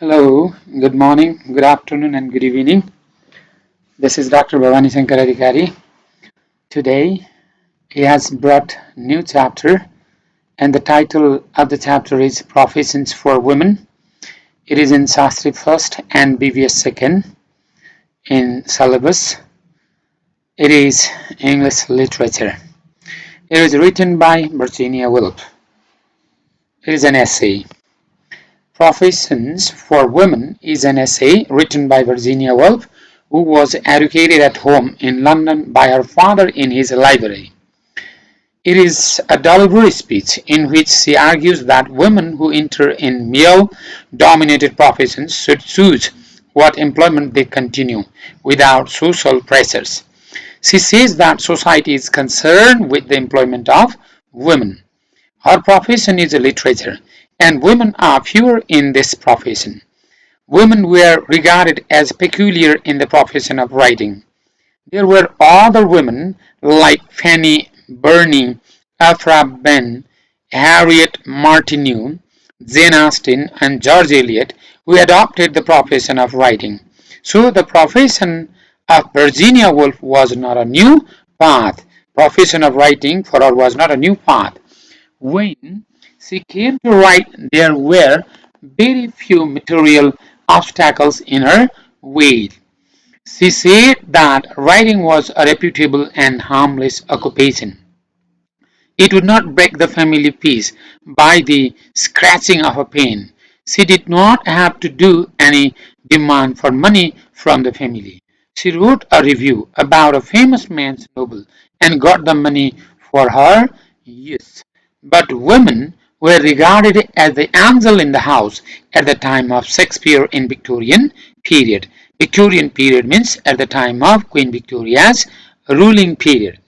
Hello, good morning, good afternoon, and good evening. This is Dr.Bhawani. Today, he has brought new chapter, and the title of the chapter is Professions for Women. It is in Sastri first and BVS second in syllabus. It is English literature. It is written by Virginia Woolf. It is an essay. Professions for Women is an essay written by Virginia Woolf, who was educated at home in London by her father in his library. It is a deliberate speech in which she argues that women who enter in male-dominated professions should choose what employment they continue without social pressures. She says that society is concerned with the employment of women. Her profession is literature, and women are fewer in this profession. Women were regarded as peculiar in the profession of writing. There were other women like Fanny Burney, Aphra Behn, Harriet Martineau, Jane Austen, and George Eliot who adopted the profession of writing. So the profession of Virginia Woolf was not a new path. Profession of writing for her was not a new path. When she came to write, there were very few material obstacles in her way. She said that writing was a reputable and harmless occupation. It would not break the family peace by the scratching of a pen. She did not have to do any demand for money from the family. She wrote a review about a famous man's novel and got the money for her use. But women were regarded as the angel in the house at the time of Shakespeare in Victorian period. Victorian period means at the time of Queen Victoria's ruling period.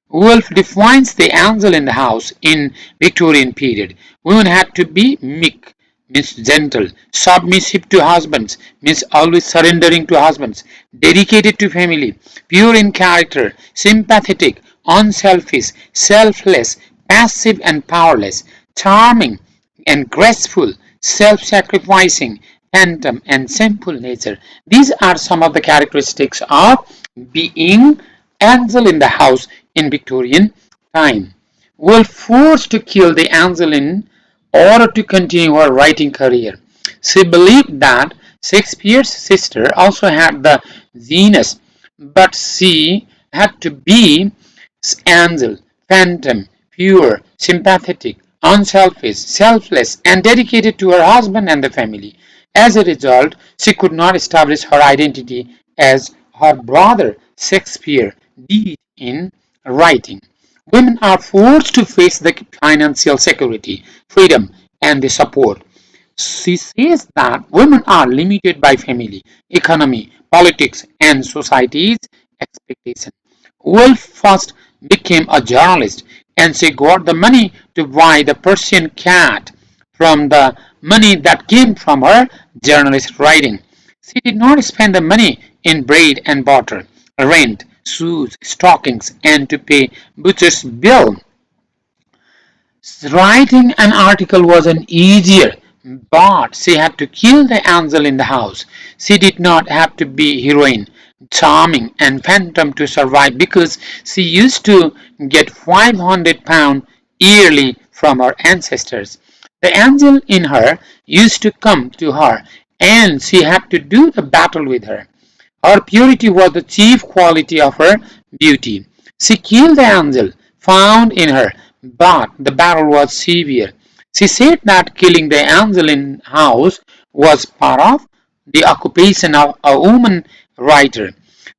Woolf defines the angel in the house in Victorian period. Women had to be meek, means gentle, submissive to husbands, means always surrendering to husbands, dedicated to family, pure in character, sympathetic, unselfish, selfless, passive and powerless, charming and graceful, self-sacrificing, phantom and simple nature. These are some of the characteristics of being angel in the house in Victorian time. Were forced to kill the angel in order to continue her writing career. She believed that Shakespeare's sister also had the genius, but she had to be angel, phantom, pure, sympathetic, unselfish, selfless, and dedicated to her husband and the family. As a result, she could not establish her identity as her brother Shakespeare did in writing. Women are forced to face the financial security, freedom, and the support. She says that women are limited by family, economy, politics, and society's expectation. Woolf first became a journalist, and she got the money to buy the Persian cat from the money that came from her journalist writing. She did not spend the money in bread and butter, rent, shoes, stockings, and to pay butcher's bill. Writing an article wasn't easier, but she had to kill the angel in the house. She did not have to be heroine, charming, and phantom to survive because she used to get £500 yearly from her ancestors. The angel in her used to come to her, and she had to do the battle with her. Her purity was the chief quality of her beauty. She killed the angel found in her, but the battle was severe. She said that killing the angel in house was part of the occupation of a woman writer.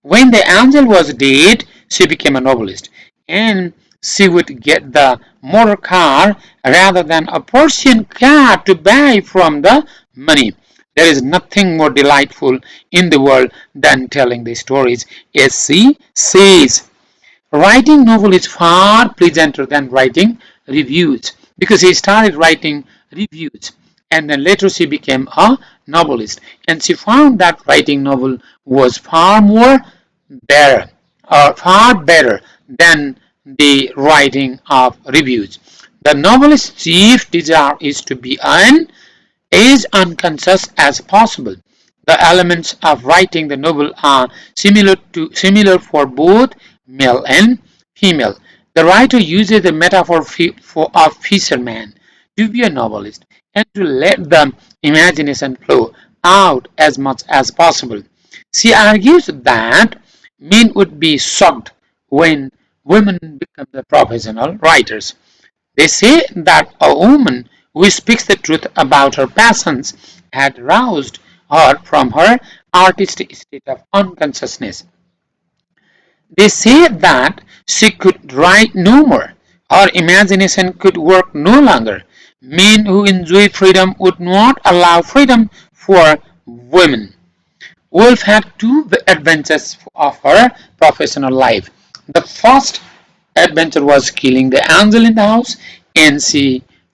When the angel was dead, she became a novelist, and she would get the motor car rather than a Persian cat to buy from the money. There is nothing more delightful in the world than telling the stories. As she says, writing novel is far pleasanter than writing reviews because she started writing reviews and then later she became a novelist and she found that writing novel was better far better than the writing of reviews. The novelist's chief desire is to be an as unconscious as possible. The elements of writing the novel are similar for both male and female. The writer uses the metaphor of fisherman to be a novelist and to let the imagination flow out as much as possible. She argues that men would be shocked when women become the professional writers. They say that a woman who speaks the truth about her passions had roused her from her artistic state of unconsciousness. They say that she could write no more. Her imagination could work no longer. Men who enjoy freedom would not allow freedom for women. Wolf had two adventures of her professional life. The first adventure was killing the angel in the house, and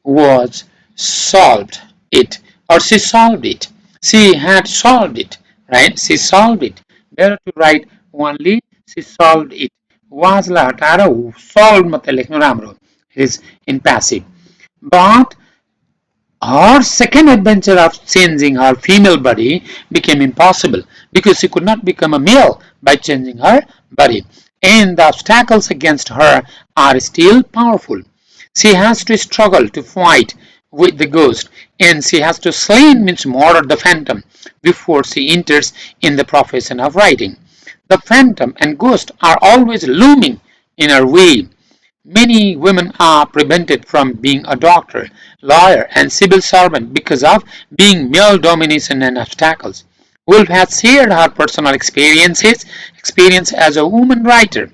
was solved it, or she solved it. She had solved it, right? She solved it. Better to write only she solved it. वाजलाई हटाएर solved मात्रै लेख्नु राम्रो. It is in passive. But her second adventure of changing her female body became impossible because she could not become a male by changing her body, and the obstacles against her are still powerful. She has to struggle to fight with the ghost, and she has to slay means murder the phantom before she enters in the profession of writing. The phantom and ghost are always looming in her way. Many women are prevented from being a doctor, lawyer, and civil servant because of being male domination and obstacles. Woolf has shared her personal experience as a woman writer.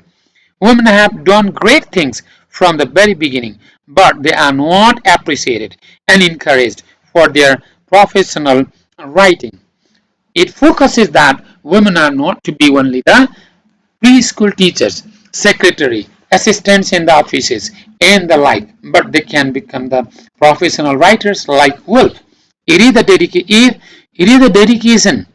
Women have done great things from the very beginning, but they are not appreciated and encouraged for their professional writing. It focuses that women are not to be only the preschool teachers, secretary, assistants in the offices, and the like, but they can become the professional writers like Woolf. It is the dedication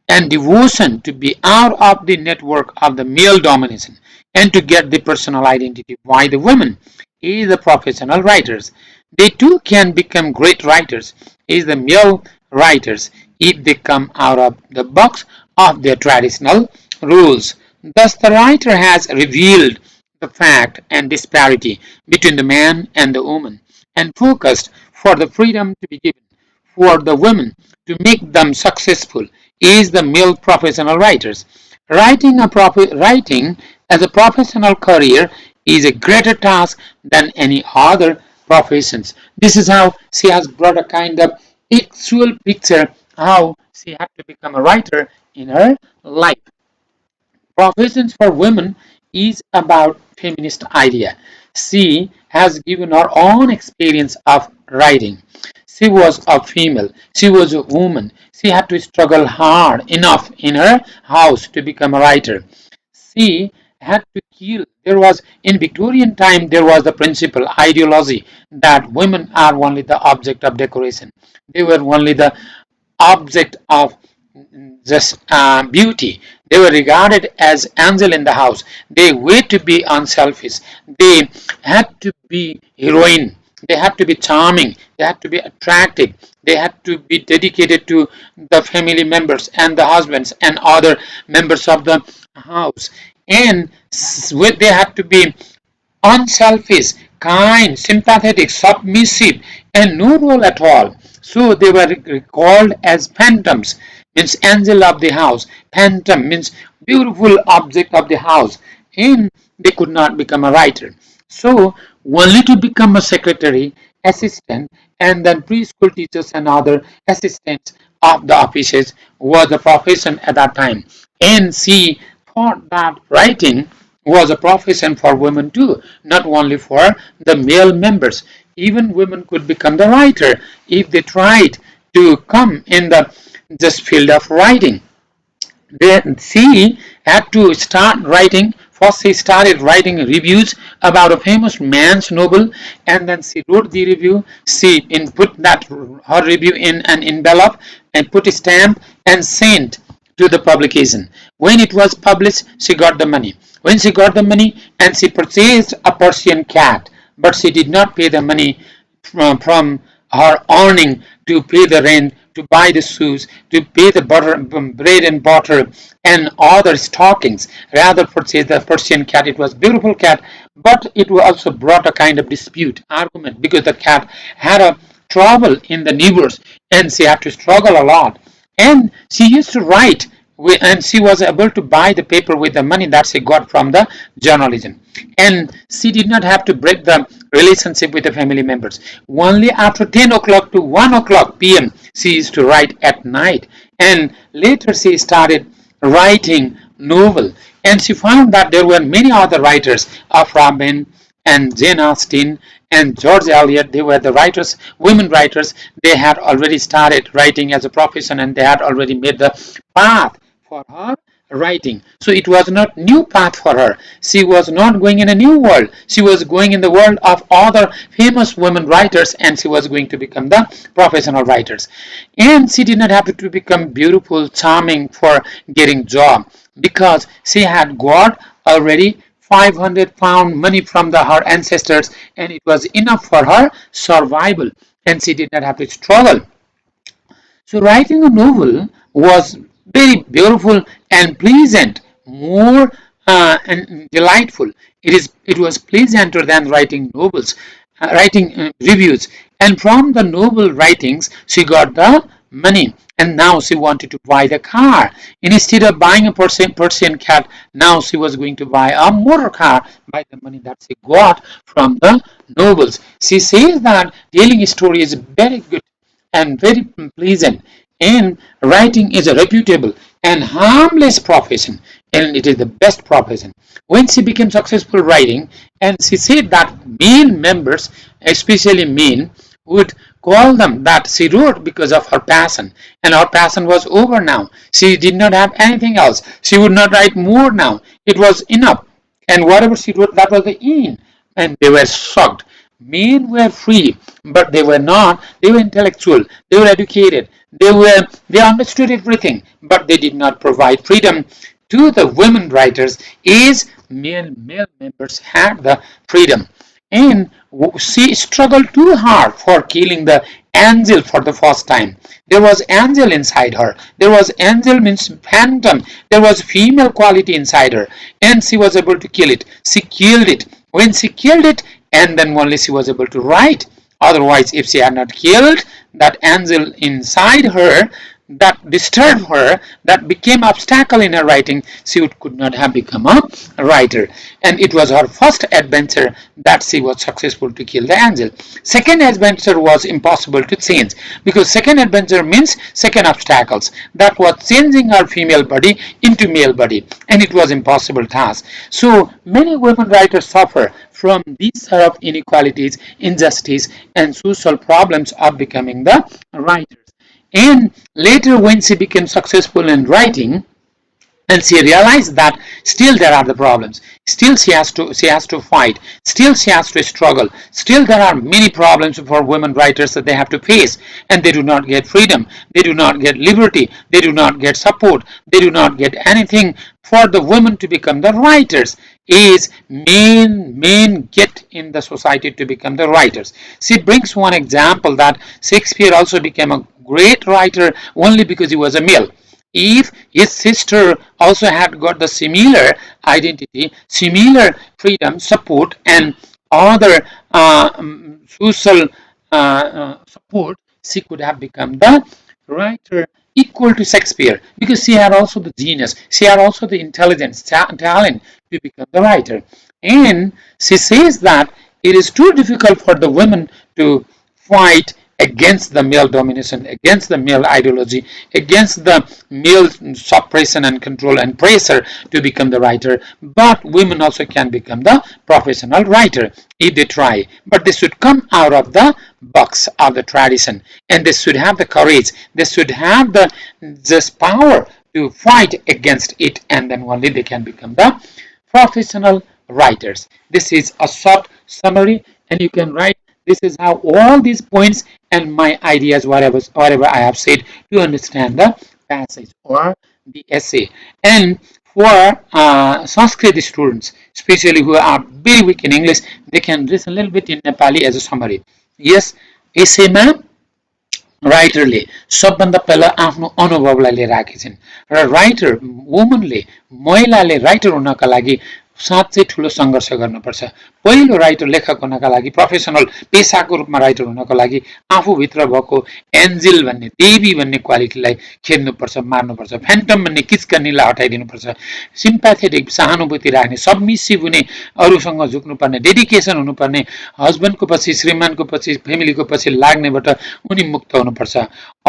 and devotion to be out of the network of the male domination and to get the personal identity by the women is the professional writers. They too can become great writers is the male writers if they come out of the box of their traditional rules. Thus the writer has revealed the fact and disparity between the man and the woman and focused for the freedom to be given for the women to make them successful is the male professional writers. Writing as a professional career is a greater task than any other professions. This is how she has brought a kind of actual picture how she had to become a writer in her life. Professions for Women is about feminist idea. She has given her own experience of writing. She was a female. She was a woman. She had to struggle hard enough in her house to become a writer. She had to kill. There was, in Victorian time, there was the principle, ideology that women are only the object of decoration. They were only the object of just beauty. They were regarded as angel in the house. They were to be unselfish. They had to be heroine. They had to be charming. They had to be attractive. They had to be dedicated to the family members and the husbands and other members of the house. And they had to be unselfish, kind, sympathetic, submissive, and no role at all. So they were called as phantoms, means angel of the house. Phantom means beautiful object of the house, and they could not become a writer. So only to become a secretary, assistant, and then preschool teachers and other assistants of the offices was a profession at that time. And she thought that writing was a profession for women too, not only for the male members. Even women could become the writer if they tried to come in the this field of writing. Then she had to start writing. First, she started writing reviews about a famous man's novel, and then she wrote the review. She put that her review in an envelope and put a stamp and sent to the publication. When it was published, she got the money. When she got the money, and she purchased a Persian cat, but she did not pay the money from her earning to pay the rent, to buy the shoes, to pay the bread and butter, and other stockings. Rather purchase the Persian cat. It was a beautiful cat, but it also brought a kind of dispute, argument, because the cat had a trouble in the neighbors, and she had to struggle a lot. And she used to write, and she was able to buy the paper with the money that she got from the journalism. And she did not have to break the relationship with the family members. Only after 10 o'clock to 1 o'clock p.m. she used to write at night. And later she started writing novel. And she found that there were many other writers, Afra Ben and Jane Austen and George Eliot. They were the writers, women writers. They had already started writing as a profession, and they had already made the path for her writing. So it was not new path for her. She was not going in a new world. She was going in the world of other famous women writers, and she was going to become the professional writers. And she did not have to become beautiful, charming for getting job, because she had got already 500 pound money from her ancestors, and it was enough for her survival, and she did not have to struggle. So writing a novel was very beautiful and pleasant, more and delightful. It was pleasanter than writing novels, writing reviews. And from the novel writings, she got the money. And now she wanted to buy the car. Instead of buying a Persian cat, now she was going to buy a motor car by the money that she got from the novels. She says that telling a story is very good and very pleasant, and writing is a reputable and harmless profession, and it is the best profession. When she became successful writing, and she said that male members, especially men, would call them that she wrote because of her passion, and her passion was over now. She did not have anything else. She would not write more now. It was enough, and whatever she wrote, that was the end. And they were shocked. Men were free, but they were not. They were intellectual. They were educated. They understood everything, but they did not provide freedom to the women writers as male members had the freedom. And she struggled too hard for killing the angel for the first time. There was angel inside her. There was angel means phantom. There was female quality inside her, and she was able to kill it. She killed it. When she killed it, and then only she was able to write. Otherwise, if she had not killed that angel inside her, that disturbed her, that became obstacle in her writing, she could not have become a writer. And it was her first adventure that she was successful to kill the angel. Second adventure was impossible to change, because second adventure means second obstacles. That was changing her female body into male body, and it was impossible task. So many women writers suffer from these sort of inequalities, injustice, and social problems of becoming the writers. And later, when she became successful in writing, and she realized that still there are the problems, still she has to fight, still she has to struggle, still there are many problems for women writers that they have to face, and they do not get freedom, they do not get liberty, they do not get support, they do not get anything for the women to become the writers is men get in the society to become the writers. She brings one example that Shakespeare also became a great writer only because he was a male. If his sister also had got the similar identity, similar freedom, support, and other social support, she could have become the writer equal to Shakespeare, because she had also the genius, she had also the intelligence, talent to become the writer. And she says that it is too difficult for the women to fight against the male domination, against the male ideology, against the male suppression and control and pressure to become the writer. But women also can become the professional writer if they try. But they should come out of the box of the tradition, and they should have the courage. They should have the this power to fight against it, and then only they can become the professional writers. This is a short summary, and you can write. This is how all these points and my ideas, whatever I have said, to understand the passage or the essay. And for Sanskrit students, especially who are very weak in English, they can listen a little bit in Nepali as a summary. Yes, एसेमा राइटरले सबभन्दा पहिला आफ्नो अनुभवलाई लिएर आएकी छिन् र writer वुमनले महिलाले writer हुनका लागि साँच्चै ठुलो सङ्घर्ष गर्नुपर्छ। पहिलो राइटर लेखक हुनका लागि प्रोफेसनल पेसाको रूपमा राइटर हुनको लागि आफूभित्र भएको एन्जिल भन्ने देवी भन्ने क्वालिटीलाई खेद्नुपर्छ, मार्नुपर्छ। फ्यान्टम भन्ने किचकनीलाई हटाइदिनुपर्छ। सिम्प्याथेटिक सहानुभूति राख्ने, सबमिसिभ हुने, अरूसँग झुक्नुपर्ने, डेडिकेसन हुनुपर्ने, हस्बेन्डको पछि, श्रीमानको पछि, फेमिलीको पछि लाग्नेबाट उनी मुक्त हुनुपर्छ।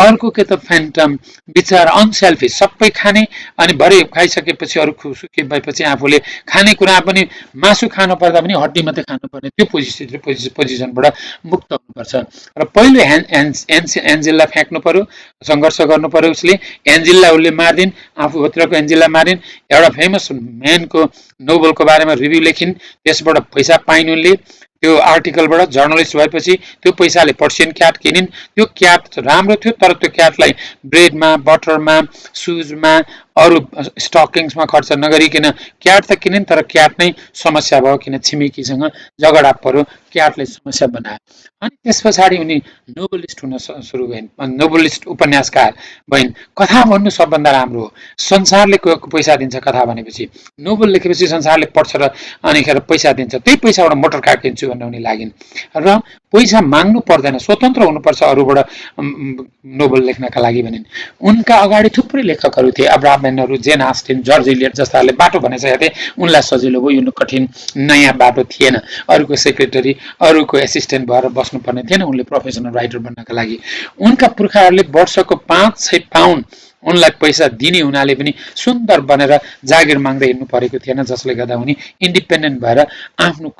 अर्को के त फ्यान्टम बिचारा अनसेल्फिस, सबै खाने अनि भरे खाइसकेपछि अरू सुखी भएपछि आफूले खानेकुरा पनि मासु खानु पर्दा पनि हड्डी मात्रै खानुपर्ने त्यो पोजिसनबाट मुक्त हुनुपर्छ। र पहिलो एन्जिललाई फ्याँक्नु पर्यो, सङ्घर्ष गर्नु पर्यो। उसले एन्जिललाई उसले मारिदिन्, आफूभित्रको एन्जिललाई मारिन्। एउटा फेमस म्यानको नोबलको बारेमा रिभ्यू लेखिन्, त्यसबाट पैसा पाइन् उनले। त्यो आर्टिकलबाट जर्नलिस्ट भएपछि त्यो पैसाले पर्सियन क्याट किनिन्। त्यो क्याट राम्रो थियो, तर त्यो क्याटलाई ब्रेडमा, बटरमा, सुजमा, अरू स्टकिङ्समा खर्च नगरिकन क्याट त किनिन्, तर क्याट नै समस्या भयो, किन छिमेकीसँग झगडा पर्यो, क्याटले समस्या बनायो। अनि त्यस पछाडि उनी नोबलिस्ट हुन सुरु भइन्, नोबलिस्ट उपन्यासकार भइन्। कथा भन्नु सबभन्दा राम्रो हो। संसारले पैसा दिन्छ कथा भनेपछि, नोबल लेखेपछि संसारले पढ्छ र अनिखेर पैसा दिन्छ, त्यही पैसाबाट मोटर कार किन्छु भनेर उनी लागिन्। र पैसा माग्नु पर्दैन, स्वतन्त्र हुनुपर्छ अरूबाट नोबल लेख्नका लागि भनिन्। उनका अगाडि थुप्रै लेखकहरू थिए, अब्राहमहरू, जेन आस्टिन, जर्ज इलियट जस्ताहरूले बाटो बनाइसकेका थिए। उनलाई सजिलो भयो, यो कठिन नयाँ बाटो थिएन। अरूको सेक्रेटरी, अरूको एसिस्टेन्ट भएर बस्नुपर्ने थिएन उनले प्रोफेसनल राइटर बन्नका लागि। उनका पुर्खाहरूले वर्षको 500 पाउन्ड उनलाई पैसा दिने हुनाले पनि सुन्दर बनेर जागिर माग्दै हिँड्नु परेको थिएन, जसले गर्दा उनी इन्डिपेन्डेन्ट भएर आफ्नो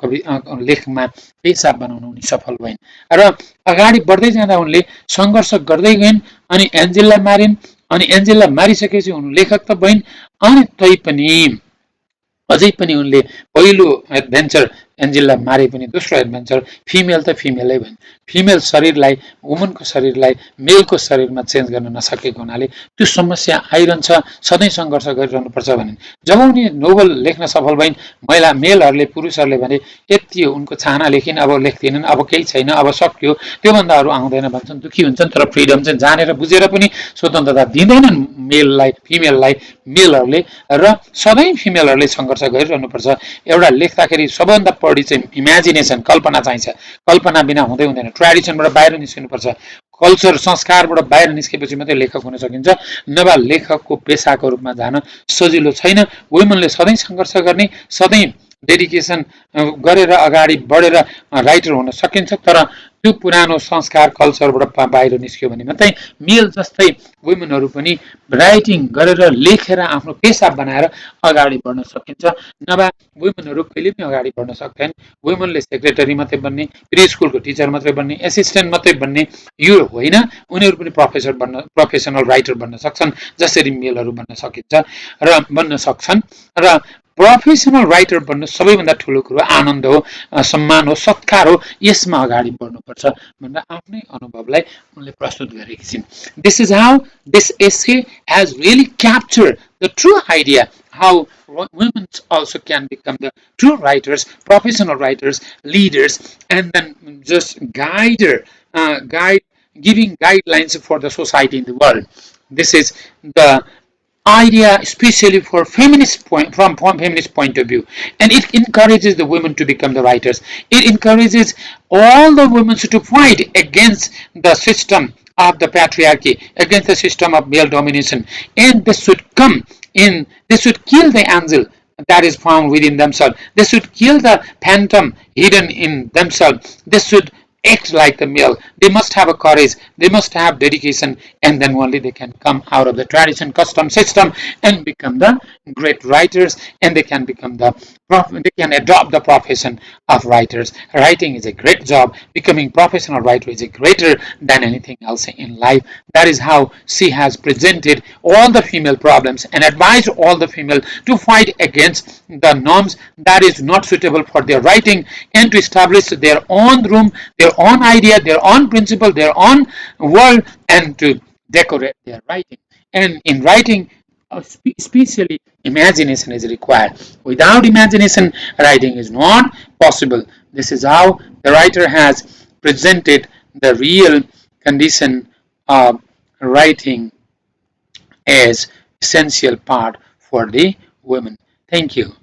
लेखमा पेसा बनाउन उनी सफल भइन्। र अगाडि बढ्दै जाँदा उनले सङ्घर्ष गर्दै गइन्। अनि एन्जिललाई मारिन्, अनि एन्जिललाई मारिसकेपछि उनी लेखक त भइन्। अनि तै पनि अझै पनि उनले पहिलो एडभेन्चर एन्जिललाई मारे पनि दोस्रो एडभेन्चर फिमेल त फिमेलै भइन्। फिमेल शरीरलाई, वुमनको शरीरलाई मेलको शरीरमा चेन्ज गर्न नसकेको हुनाले त्यो समस्या आइरहन्छ, सधैँ सङ्घर्ष गरिरहनुपर्छ भनिन्। जब उनी नोबल लेख्न सफल भइन्, मेलहरूले, पुरुषहरूले भने यति हो, उनको चाहना लेखिन्, अब लेख्दिनन्, अब केही छैन, अब सक्यो, त्योभन्दा अरू आउँदैन भन्छन्, दुःखी हुन्छन्। तर फ्रिडम चाहिँ जानेर बुझेर पनि स्वतन्त्रता दिँदैनन् मेललाई, फिमेललाई, मेलहरूले। र सधैँ फिमेलहरूले सङ्घर्ष गरिरहनुपर्छ। एउटा लेख्दाखेरि सबभन्दा बढी चाहिँ इमेजिनेसन, कल्पना चाहिन्छ। कल्पना बिना हुँदै हुँदैन। ट्रेडिसनबाट बाहिर निस्किनुपर्छ। कल्चर, संस्कारबाट बाहिर निस्केपछि मात्रै लेखक हुन सकिन्छ, नभए लेखकको पेसाको रूपमा जान सजिलो छैन। वुमेनले सधैँ सङ्घर्ष गर्ने, सधैँ डेडिकेसन गरेर अगाडि बढेर राइटर हुन सकिन्छ। तर त्यो पुरानो संस्कार, कल्चरबाट बाहिर निस्क्यो भने मात्रै मेल जस्तै वुमेनहरू पनि राइटिङ गरेर लेखेर आफ्नो पेसा बनाएर अगाडि बढ्न सकिन्छ। नभए वुमेनहरू कहिले पनि अगाडि बढ्न सक्दैन। वुमेनले सेक्रेटरी मात्रै बन्ने, प्री स्कुलको टिचर मात्रै बन्ने, एसिस्टेन्ट मात्रै बन्ने यो होइन। उनीहरू पनि प्रोफेसनल राइटर बन्न सक्छन्, जसरी मेलहरू बन्न सकिन्छ र बन्न सक्छन्। र प्रोफेसनल राइटर बन्नु सबैभन्दा ठुलो कुरो आनन्द हो, सम्मान हो, सत्कार हो। यसमा अगाडि बढ्नुपर्छ भनेर आफ्नै अनुभवलाई उनले प्रस्तुत गरेकी छिन्। This is how this essay hedge really captured the true idea how women also can become the true writers, professional writers, leaders, and then just giving guidelines for the society in the world. This is the idea, especially for feminist from feminist point of view, and it encourages the women to become the writers. It encourages all the women to fight against the system of the patriarchy, against the system of male domination, and they should come in. They should kill the angel that is found within themselves. They should kill the phantom hidden in themselves. They should act like the male. They must have a courage. They must have dedication, and then only they can come out of the tradition, custom, system, and become the great writers. And they can become they can adopt the profession of writers. Writing is a great job. Becoming professional writer is greater than anything else in life. That is how she has presented all the female problems and advised all the female to fight against the norms that is not suitable for their writing, and to establish their own room, their own idea, their own principle, their own world, and to decorate their writing. And in writing, especially imagination is required. Without imagination, writing is not possible. This is how the writer has presented the real condition of writing is essential part for the women. Thank you.